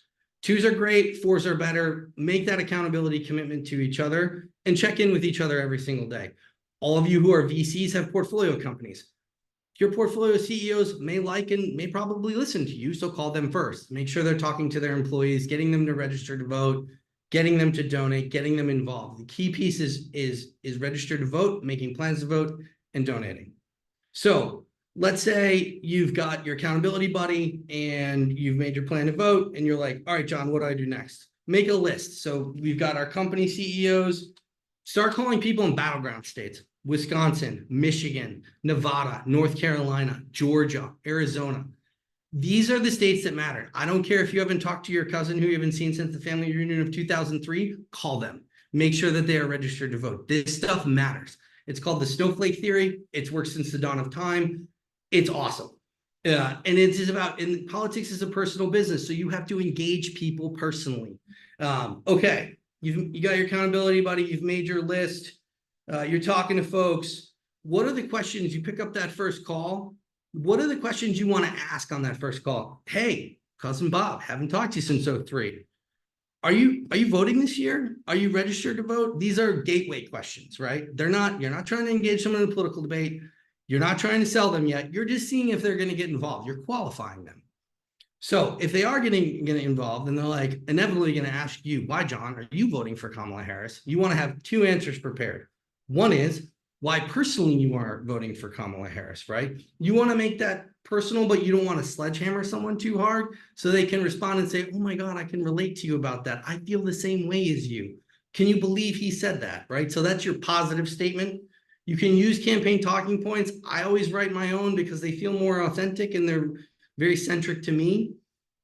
2s are great, 4s are better. Make that accountability commitment to each other and check in with each other every single day. All of you who are VCs have portfolio companies. Your portfolio CEOs may like and may probably listen to you, so call them first. Make sure they're talking to their employees, getting them to register to vote, getting them to donate, getting them involved. The key piece is register to vote, making plans to vote, and donating. So let's say you've got your accountability buddy and you've made your plan to vote, and you're like, all right, John, what do I do next? Make a list. So we've got our company CEOs. Start calling people in battleground states: Wisconsin, Michigan, Nevada, North Carolina, Georgia, Arizona. These are the states that matter. I don't care if you haven't talked to your cousin who you haven't seen since the family reunion of 2003, call them. Make sure that they are registered to vote. This stuff matters. It's called the snowflake theory. It's worked since the dawn of time. It's awesome. And it is about, and politics is a personal business, so you have to engage people personally. Okay, you got your accountability buddy, you've made your list, you're talking to folks. What are the questions? You pick up that first call. What are the questions you want to ask on that first call? Hey, cousin Bob, haven't talked to you since 2003. Are you voting this year? Are you registered to vote? These are gateway questions, right? You're not trying to engage someone in a political debate. You're not trying to sell them yet. You're just seeing if they're going to get involved. You're qualifying them. So if they are getting involved, then they're like inevitably going to ask you, why, John, are you voting for Kamala Harris? You want to have 2 answers prepared. One is why personally you are voting for Kamala Harris, right? You want to make that personal, but you don't want to sledgehammer someone too hard, so they can respond and say, oh my God, I can relate to you about that. I feel the same way as you. Can you believe he said that, right? So that's your positive statement. You can use campaign talking points. I always write my own because they feel more authentic and they're very centric to me.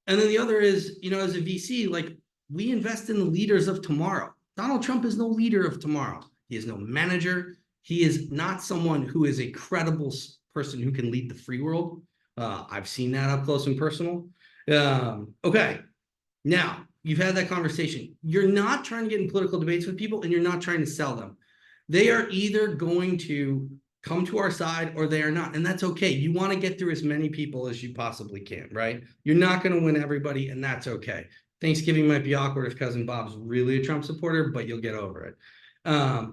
And then the other is, as a VC, like, we invest in the leaders of tomorrow. Donald Trump is no leader of tomorrow. He is no manager. He is not someone who is a credible person who can lead the free world. I've seen that up close and personal. Okay, now you've had that conversation. You're not trying to get in political debates with people, and you're not trying to sell them. They are either going to come to our side or they are not, and that's okay. You want to get through as many people as you possibly can, right? You're not going to win everybody, and that's okay. Thanksgiving might be awkward if cousin Bob's really a Trump supporter, but you'll get over it.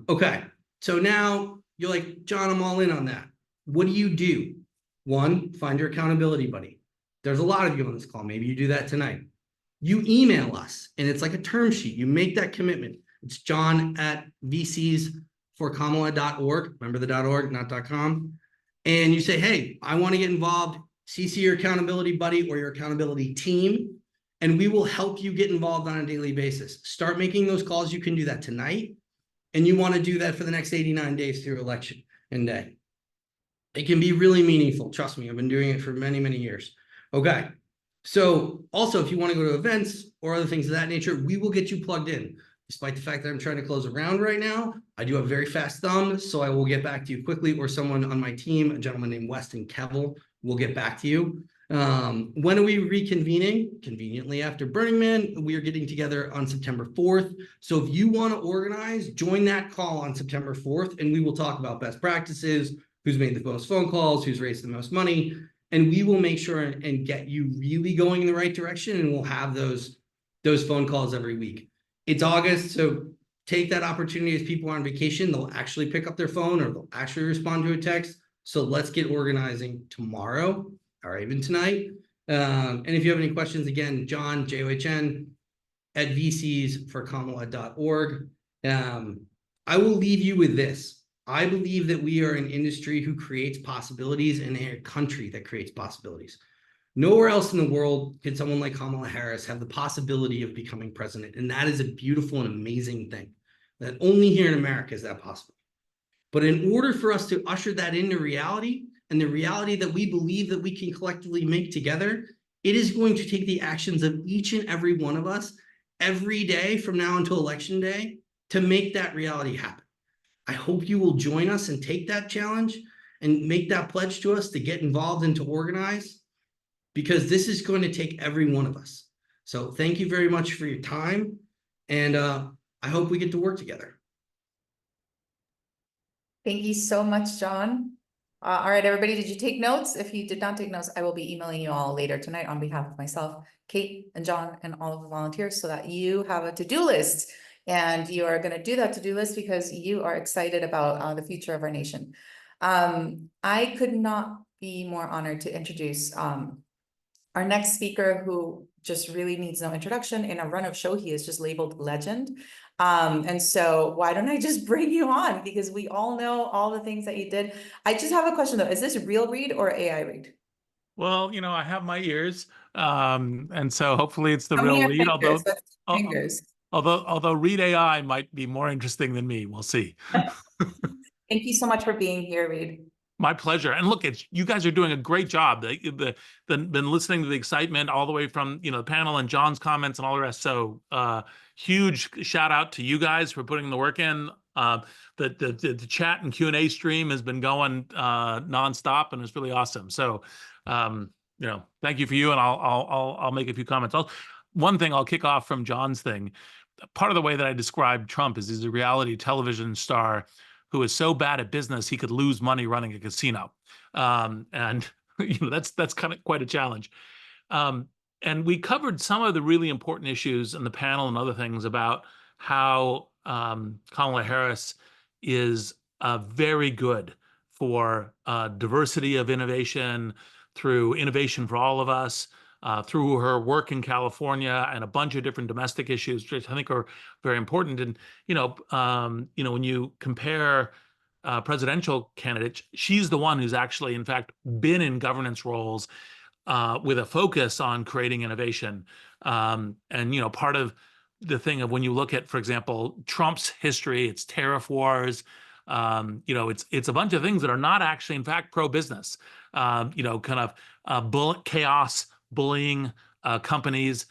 Okay. So now you're like, John, I'm all in on that. What do? 1, find your accountability buddy. There's a lot of you on this call. Maybe you do that tonight. You email us, and it's like a term sheet. You make that commitment. It's john@vcsforkamala.org. Remember the .org, not .com. And you say, hey, I want to get involved. CC your accountability buddy or your accountability team, and we will help you get involved on a daily basis. Start making those calls. You can do that tonight. And you want to do that for the next 89 days through election and day. It can be really meaningful. Trust me, I've been doing it for many, many years. Okay. So also, if you want to go to events or other things of that nature, we will get you plugged in. Despite the fact that I'm trying to close a round right now, I do have very fast thumbs, so I will get back to you quickly, or someone on my team, a gentleman named Weston Kevel, will get back to you. When are we reconvening? Conveniently after Burning Man. We are getting together on September 4th. So if you want to organize, join that call on September 4th, and we will talk about best practices, who's made the most phone calls, who's raised the most money, and we will make sure and get you really going in the right direction, and we'll have those phone calls every week. It's August, so take that opportunity. As people are on vacation, they'll actually pick up their phone or they'll actually respond to a text. So let's get organizing tomorrow or even tonight. And if you have any questions, again, John, JOHN, at vcsforkamala.org. I will leave you with this. I believe that we are an industry who creates possibilities and a country that creates possibilities. Nowhere else in the world can someone like Kamala Harris have the possibility of becoming president. And that is a beautiful and amazing thing. That only here in America is that possible. But in order for us to usher that into reality, and the reality that we believe that we can collectively make together, it is going to take the actions of each and every one of us every day from now until election day to make that reality happen. I hope you will join us and take that challenge and make that pledge to us to get involved and to organize, because this is going to take every one of us. So thank you very much for your time, and I hope we get to work together. Thank you so much, John. All right, everybody, did you take notes? If you did not take notes, I will be emailing you all later tonight on behalf of myself, Kate and John, and all of the volunteers, so that you have a to-do list. And you are going to do that to-do list because you are excited about the future of our nation. I could not be more honored to introduce our next speaker, who just really needs no introduction. In a run of show, he is just labeled legend. And so why don't I just bring you on? Because we all know all the things that you did. I just have a question though. Is this real read or AI read? Well, you know, I have my ears, and so hopefully it's the How many real are read. fingers? That's two fingers. Although Read AI might be more interesting than me. We'll see. Thank you so much for being here, Reed. My pleasure. And look, you guys are doing a great job. Been listening to the excitement all the way from, you know, the panel and John's comments and all the rest. So huge shout out to you guys for putting the work in. The chat and Q&A stream has been going nonstop, and it's really awesome. So you know, thank you for you, and I'll make a few comments. One thing I'll kick off from John's thing. Part of the way that I described Trump is he's a reality television star who is so bad at business he could lose money running a casino, and you know that's kind of quite a challenge. And we covered some of the really important issues in the panel and other things about how Kamala Harris is very good for diversity of innovation, through innovation for all of us, through her work in California and a bunch of different domestic issues, which I think are very important. And you know, when you compare presidential candidates, she's the one who's actually, in fact, been in governance roles with a focus on creating innovation. And you know, part of the thing of when you look at, for example, Trump's history, it's tariff wars. You know, it's a bunch of things that are not actually, in fact, pro-business. You know, kind of chaos, bullying companies,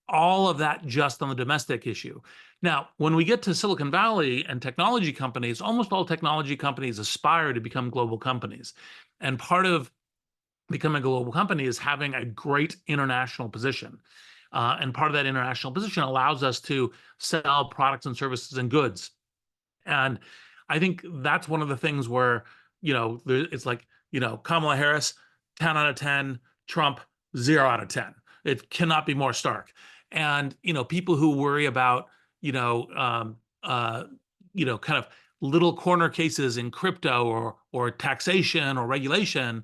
all of that just on the domestic issue. Now, when we get to Silicon Valley and technology companies, almost all technology companies aspire to become global companies. And part of becoming a global company is having a great international position. And part of that international position allows us to sell products and services and goods. And I think that's one of the things where, you know, it's like, you know, Kamala Harris, 10 out of 10, Trump, 0 out of 10. It cannot be more stark. And, you know, people who worry about, kind of little corner cases in crypto or taxation or regulation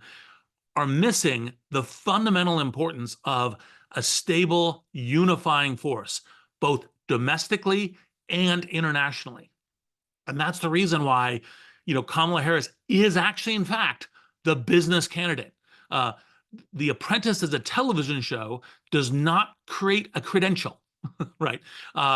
are missing the fundamental importance of a stable, unifying force, both domestically and internationally. And that's the reason why, you know, Kamala Harris is actually, in fact, the business candidate. The Apprentice as a television show does not create a credential, right,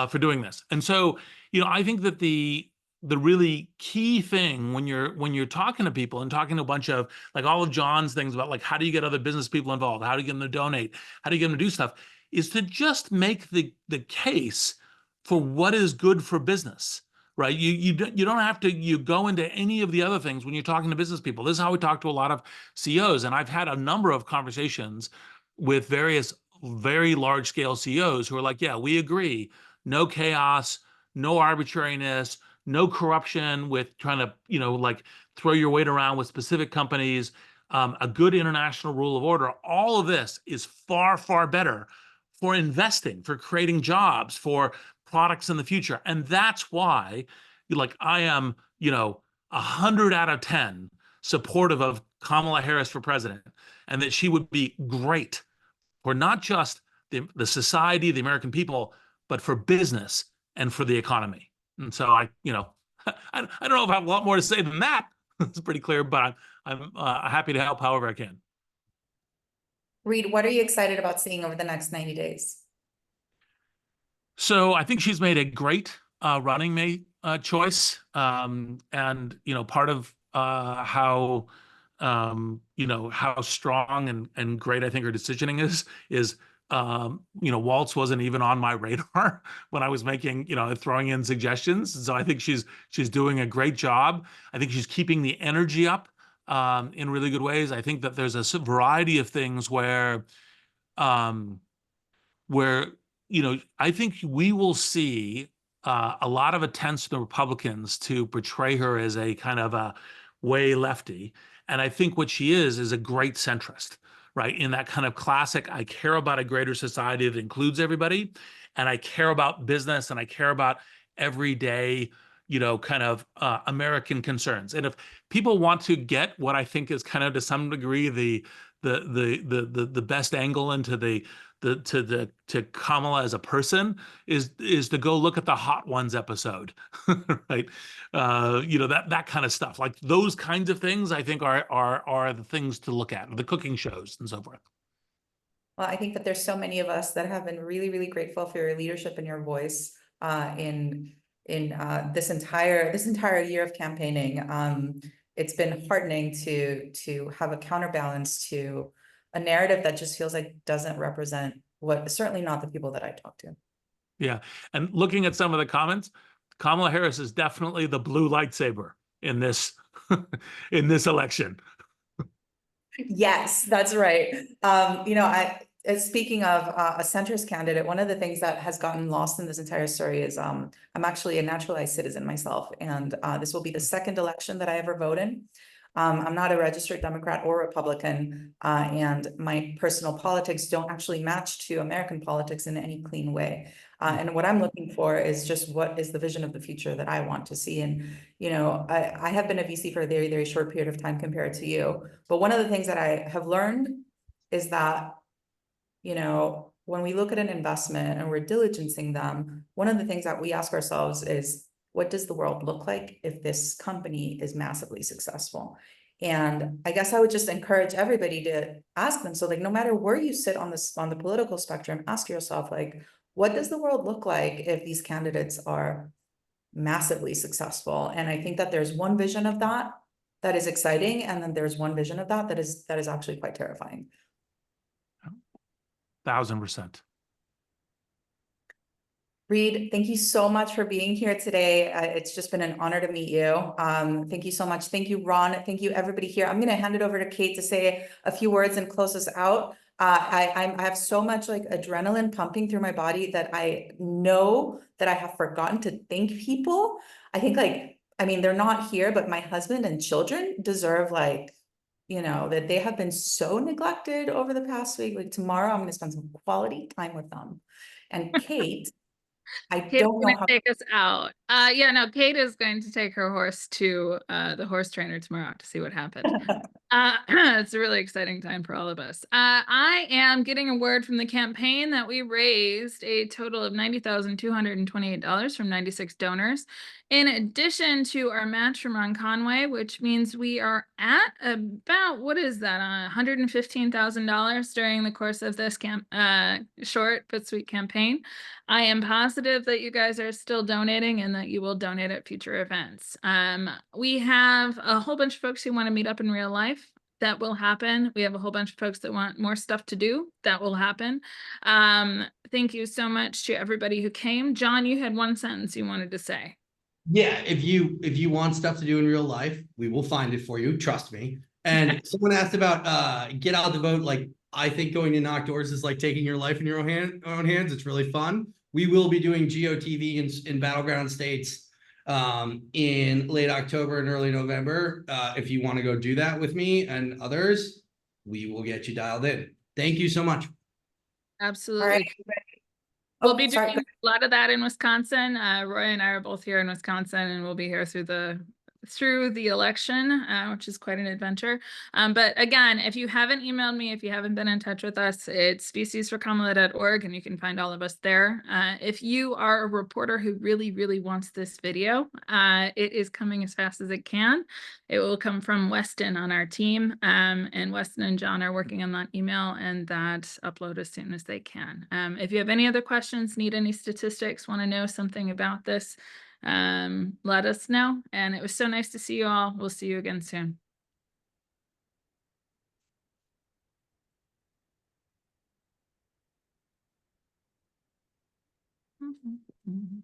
for doing this. And so, you know, I think that the really key thing when you're talking to people and talking to a bunch of, like, all of John's things about, like, how do you get other business people involved? How do you get them to donate? How do you get them to do stuff? Is to just make the case for what is good for business. Right? You don't have to go into any of the other things when you're talking to business people. This is how we talk to a lot of CEOs. And I've had a number of conversations with various very large scale CEOs who are like, yeah, we agree, no chaos, no arbitrariness, no corruption with trying to, like throw your weight around with specific companies, a good international rule of order. All of this is far, far better for investing, for creating jobs, for products in the future. And that's why, like, I am, 100 out of 10 supportive of Kamala Harris for president, and that she would be great for not just the society, the American people, but for business and for the economy. And so I don't know if I have a lot more to say than that. It's pretty clear, but I'm happy to help however I can. Reed, what are you excited about seeing over the next 90 days? So I think she's made a great running mate choice. And, part of how, how strong and great I think her decisioning is, Waltz wasn't even on my radar when I was making, throwing in suggestions. So I think she's doing a great job. I think she's keeping the energy up in really good ways. I think that there's a variety of things where, where I think we will see a lot of attempts from the Republicans to portray her as a kind of a way lefty. And I think what she is a great centrist, right? In that kind of classic, I care about a greater society that includes everybody, and I care about business, and I care about everyday, kind of American concerns. And if people want to get what I think is kind of to some degree the best angle into to Kamala as a person is to go look at the Hot Ones episode, right? That kind of stuff, like those kinds of things, I think are the things to look at, the cooking shows and so forth. Well, I think that there's so many of us that have been really, really grateful for your leadership and your voice in this entire year of campaigning. It's been heartening to have a counterbalance to a narrative that just feels like doesn't represent certainly not the people that I talk to. Yeah. And looking at some of the comments, Kamala Harris is definitely the blue lightsaber in this in this election. Yes, that's right. Speaking of a centrist candidate, one of the things that has gotten lost in this entire story is I'm actually a naturalized citizen myself, and this will be the second election that I ever vote in. I'm not a registered Democrat or Republican, and my personal politics don't actually match to American politics in any clean way. And what I'm looking for is just what is the vision of the future that I want to see. And, I have been a VC for a very, very short period of time compared to you. But one of the things that I have learned is that, when we look at an investment and we're diligencing them, one of the things that we ask ourselves is, what does the world look like if this company is massively successful? And I guess I would just encourage everybody to ask them. So like, no matter where you sit on the political spectrum, ask yourself, like, what does the world look like if these candidates are massively successful? And I think that there's one vision of that is exciting. And then there's one vision of that is actually quite terrifying. 1000%. Reed, thank you so much for being here today. It's just been an honor to meet you. Thank you so much. Thank you, Ron. Thank you, everybody here. I'm going to hand it over to Kate to say a few words and close us out. I have so much like adrenaline pumping through my body that I know that I have forgotten to thank people. I think they're not here, but my husband and children deserve that they have been so neglected over the past week. Like tomorrow, I'm going to spend some quality time with them. And Kate, Kate's going to take us out. Kate is going to take her horse to the horse trainer tomorrow to see what happened. It's a really exciting time for all of us. I am getting a word from the campaign that we raised a total of $90,228 from 96 donors. In addition to our match from Ron Conway, which means we are at about, what is that, $115,000 during the course of this short but sweet campaign. I am positive that you guys are still donating and that you will donate at future events. We have a whole bunch of folks who want to meet up in real life. That will happen. We have a whole bunch of folks that want more stuff to do. That will happen. Thank you so much to everybody who came. John, you had one sentence you wanted to say. Yeah, if you want stuff to do in real life, we will find it for you. Trust me. And someone asked about get out the vote. Like, I think going to knock doors is like taking your life in your own hands. It's really fun. We will be doing GOTV in battleground states in late October and early November. If you want to go do that with me and others, we will get you dialed in. Thank you so much. Absolutely. We'll be sorry, doing a lot of that in Wisconsin. Roy and I are both here in Wisconsin, and we'll be here through the election, which is quite an adventure. But again, if you haven't emailed me, if you haven't been in touch with us, it's speciesforkamala.org, and you can find all of us there. If you are a reporter who really, really wants this video, it is coming as fast as it can. It will come from Weston on our team, and Weston and John are working on that email and that upload as soon as they can. If you have any other questions, need any statistics, want to know something about this, let us know. And it was so nice to see you all. We'll see you again soon. Mm-hmm.